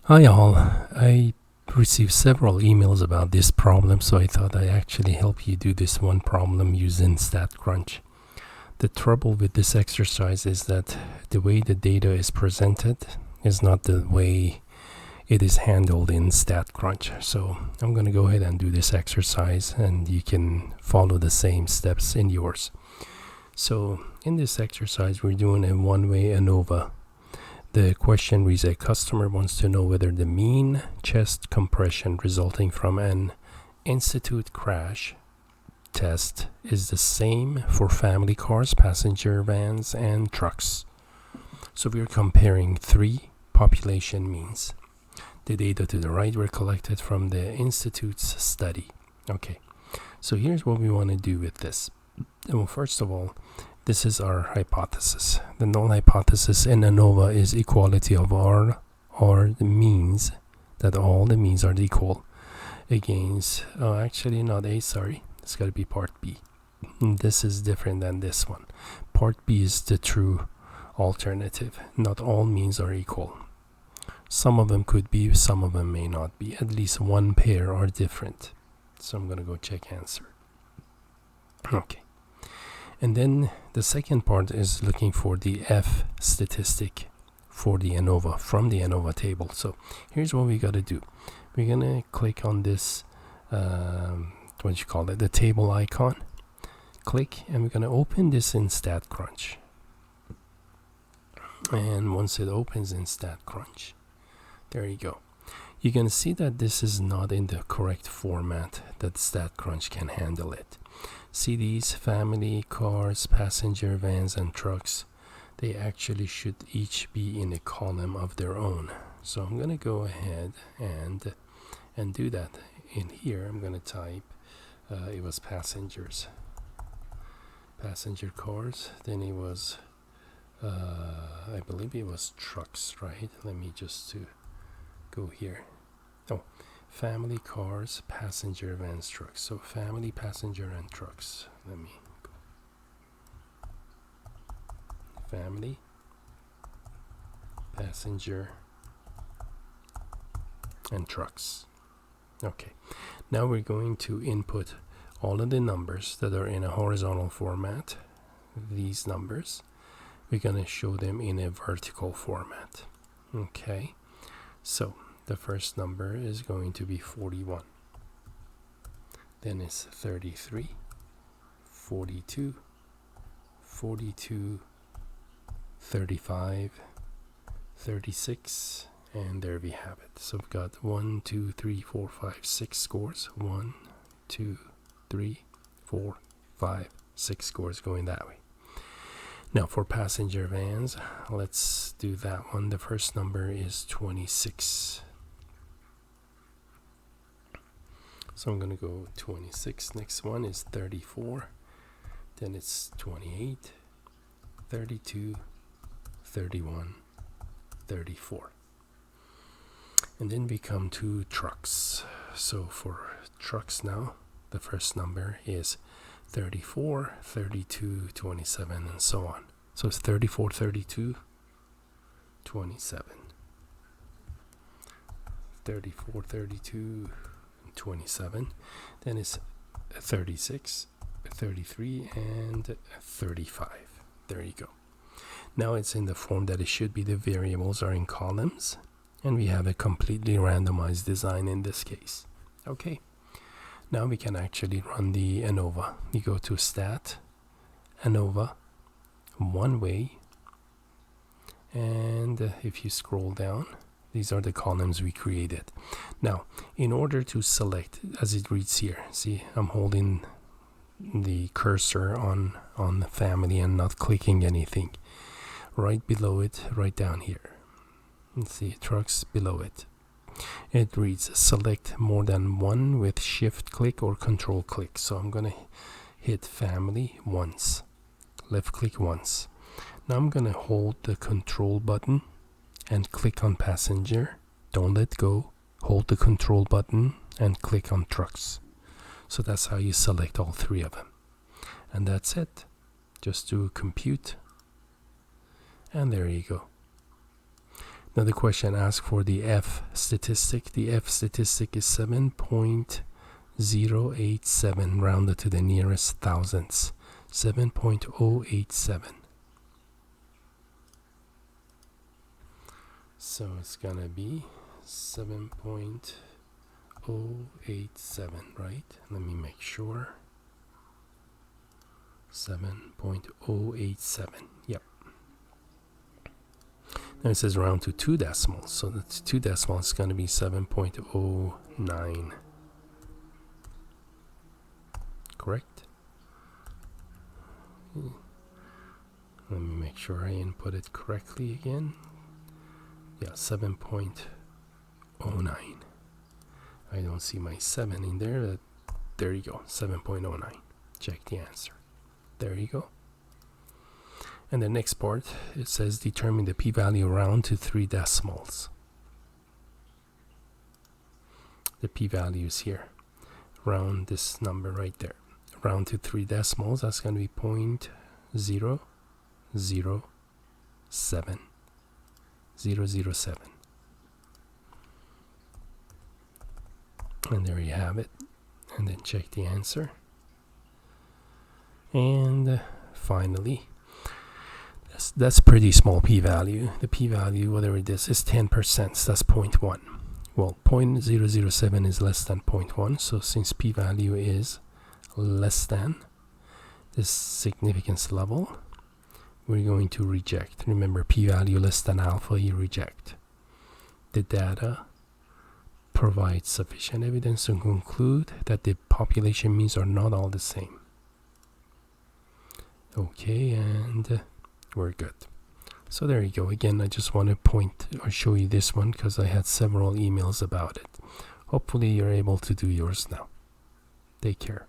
Hi all, I received several emails about this problem, so I thought I'd actually help you do this one problem using StatCrunch. The trouble with this exercise is that the way the data is presented is not the way it is handled in StatCrunch. So I'm going to go ahead and do this exercise and you can follow the same steps in yours. So in this exercise we're doing a one-way Anova. The question reads: a customer wants to know whether the mean chest compression resulting from an institute crash test is the same for family cars, passenger vans, and trucks. So we're comparing three population means. The data to the right were collected from the Institute's study. Okay, so here's what we want to do with this. Well, first of all, this is our hypothesis. The null hypothesis in Anova is equality of R or the means, that all the means are equal against, actually not A, sorry, it's got to be part B. And this is different than this one. Part B is the true alternative. Not all means are equal. Some of them could be, some of them may not be. At least one pair are different. So I'm going to go check answer. Okay. And then the second part is looking for the F statistic for the Anova from the Anova table. So here's what we got to do. We're going to click on this, the table icon. Click, and we're going to open this in StatCrunch. And once it opens in StatCrunch, there you go. You can see that this is not in the correct format that StatCrunch can handle it. See these family cars, passenger vans, and trucks, they actually should each be in a column of their own. So I'm going to go ahead and do that. In here I'm going to type it was passenger cars, then it was I believe it was trucks, right? Let me just go here. Oh, family cars, passenger vans, trucks. So family, passenger, and trucks. Let me go. Family, passenger, and trucks. Okay, now we're going to input all of the numbers that are in a horizontal format. These numbers, we're going to show them in a vertical format. Okay, so the first number is going to be 41. Then it's 33, 42, 42, 35, 36, and there we have it. So we've got 1, 2, 3, 4, 5, 6 scores. 1, 2, 3, 4, 5, 6 scores going that way. Now for passenger vans, let's do that one. The first number is 26. So I'm going to go 26. Next one is 34. Then it's 28, 32, 31, 34. And then we come to trucks. So for trucks now, the first number is 34, 32, 27, and so on. So it's 34, 32, 27. 34, 32, 27. Then it's 36, 33, and 35. There you go. Now it's in the form that it should be. The variables are in columns, and we have a completely randomized design in this case. Okay, now we can actually run the Anova. You go to Stat, Anova, one way, and if you scroll down, these are the columns we created. Now, in order to select, as it reads here, see, I'm holding the cursor on the family and not clicking anything. Right below it, right down here. Let's see, trucks below it. It reads select more than one with shift click or control click. So I'm going to hit family once, left click once. Now I'm going to hold the control button and click on passenger. Don't let go. Hold the control button and click on trucks. So that's how you select all three of them. And that's it. Just do compute. And there you go. Another question asks for the F statistic. The F statistic is 7.087 rounded to the nearest thousandths. 7.087. So it's gonna be 7.087, right? Let me make sure. 7.087. Yep. Now it says round to 2 decimals, so that's 2 decimals is going to be 7.09. Correct? Let me make sure I input it correctly again. Yeah, 7.09. I don't see my 7 in there. There you go, 7.09. Check the answer. There you go. And the next part, it says determine the p-value round to 3 decimals. The p-value is here. Round this number right there. Round to 3 decimals, that's going to be 0.007. 007. And there you have it. And then check the answer. And finally, that's pretty small p-value. The p-value, whatever it is 10%. So that's 0.1. Well, 0.007 is less than 0.1. So since p-value is less than this significance level, we're going to reject. Remember, p-value less than alpha, you reject. The data provides sufficient evidence to conclude that the population means are not all the same. Okay, and we're good. So there you go. Again, I just want to point or show you this one because I had several emails about it. Hopefully you're able to do yours now. Take care.